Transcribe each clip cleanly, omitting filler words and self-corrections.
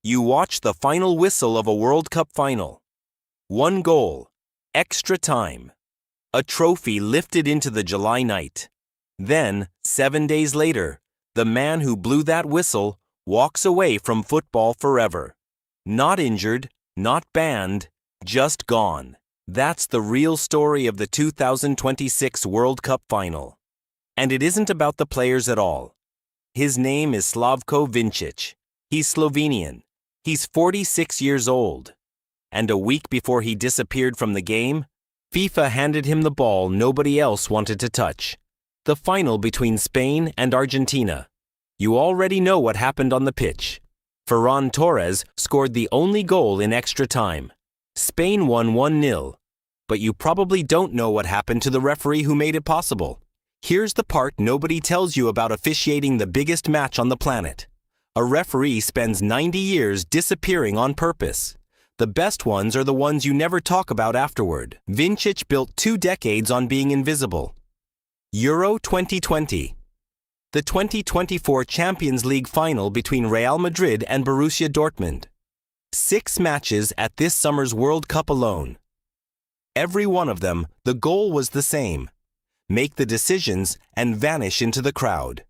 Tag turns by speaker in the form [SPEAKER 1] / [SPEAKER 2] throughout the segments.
[SPEAKER 1] You watch the final whistle of a World Cup final. One goal. Extra time. A trophy lifted into the July night. Then, 7 days later, the man who blew that whistle walks away from football forever. Not injured, not banned, just gone. That's the real story of the 2026 World Cup final. And it isn't about the players at all. His name is Slavko Vinčić. He's Slovenian. He's 46 years old. And a week before he disappeared from the game, FIFA handed him the ball nobody else wanted to touch. The final between Spain and Argentina. You already know what happened on the pitch. Ferran Torres scored the only goal in extra time. Spain won 1-0. But you probably don't know what happened to the referee who made it possible. Here's the part nobody tells you about officiating the biggest match on the planet. A referee spends 90 years disappearing on purpose. The best ones are the ones you never talk about afterward. Vinčić built 2 decades on being invisible. Euro 2020. The 2024 Champions League final between Real Madrid and Borussia Dortmund. 6 matches at this summer's World Cup alone. Every one of them, the goal was the same. Make the decisions and vanish into the crowd.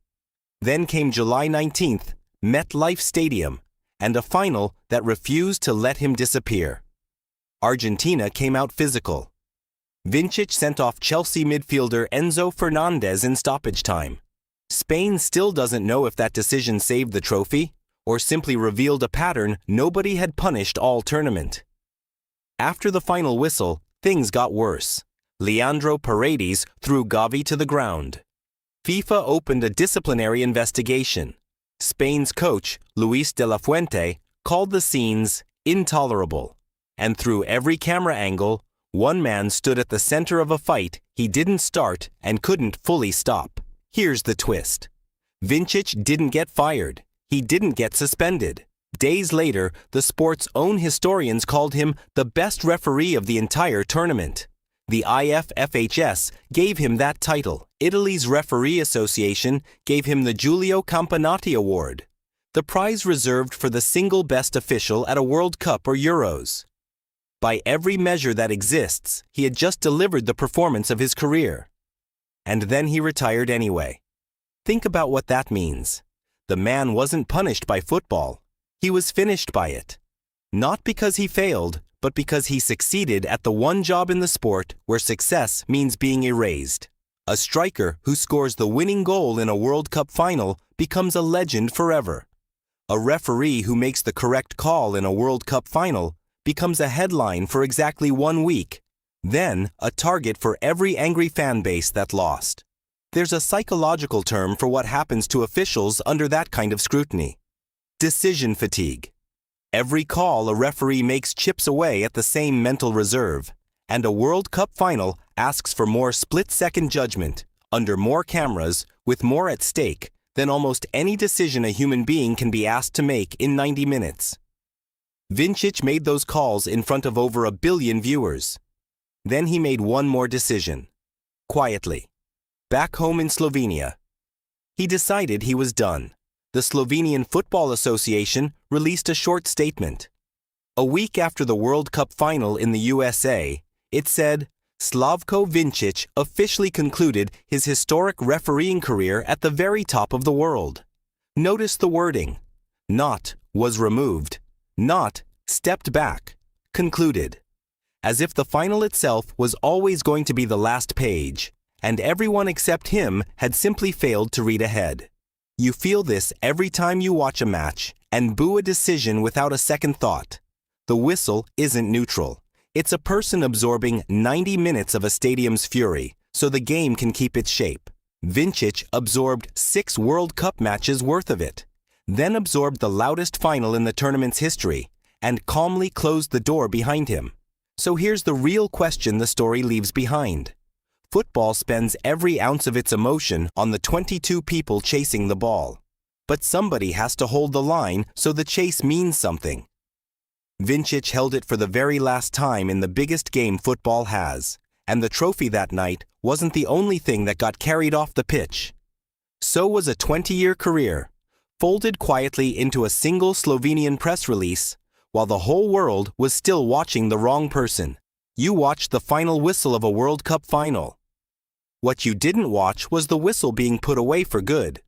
[SPEAKER 1] Then came July 19th, MetLife Stadium, and a final that refused to let him disappear. Argentina came out physical. Vinčić sent off Chelsea midfielder Enzo Fernandez in stoppage time. Spain still doesn't know if that decision saved the trophy or simply revealed a pattern nobody had punished all tournament. After the final whistle, things got worse. Leandro Paredes threw Gavi to the ground. FIFA opened a disciplinary investigation. Spain's coach, Luis de la Fuente, called the scenes intolerable. And through every camera angle, one man stood at the center of a fight he didn't start and couldn't fully stop. Here's the twist. Vinčić didn't get fired. He didn't get suspended. Days later, the sport's own historians called him the best referee of the entire tournament. The IFFHS gave him that title. Italy's Referee Association gave him the Giulio Campanati Award, the prize reserved for the single best official at a World Cup or Euros. By every measure that exists, he had just delivered the performance of his career. And then he retired anyway. Think about what that means. The man wasn't punished by football. He was finished by it. Not because he failed, but because he succeeded at the one job in the sport where success means being erased. A striker who scores the winning goal in a World Cup final becomes a legend forever. A referee who makes the correct call in a World Cup final becomes a headline for exactly 1 week, then a target for every angry fan base that lost. There's a psychological term for what happens to officials under that kind of scrutiny. Decision fatigue. Every call a referee makes chips away at the same mental reserve, and a World Cup final asks for more split-second judgment, under more cameras, with more at stake, than almost any decision a human being can be asked to make in 90 minutes. Vinčić made those calls in front of over 1 billion viewers. Then he made one more decision. Quietly. Back home in Slovenia. He decided he was done. The Slovenian Football Association released a short statement. A week after the World Cup final in the USA, it said, Slavko Vinčić officially concluded his historic refereeing career at the very top of the world. Notice the wording. Not was removed. Not stepped back. Concluded. As if the final itself was always going to be the last page, and everyone except him had simply failed to read ahead. You feel this every time you watch a match and boo a decision without a second thought. The whistle isn't neutral. It's a person absorbing 90 minutes of a stadium's fury so the game can keep its shape. Vinčić absorbed 6 World Cup matches worth of it, then absorbed the loudest final in the tournament's history and calmly closed the door behind him. So here's the real question the story leaves behind. Football spends every ounce of its emotion on the 22 people chasing the ball. But somebody has to hold the line so the chase means something. Vinčić held it for the very last time in the biggest game football has, and the trophy that night wasn't the only thing that got carried off the pitch. So was a 20-year career, folded quietly into a single Slovenian press release, while the whole world was still watching the wrong person. You watched the final whistle of a World Cup final. What you didn't watch was the whistle being put away for good.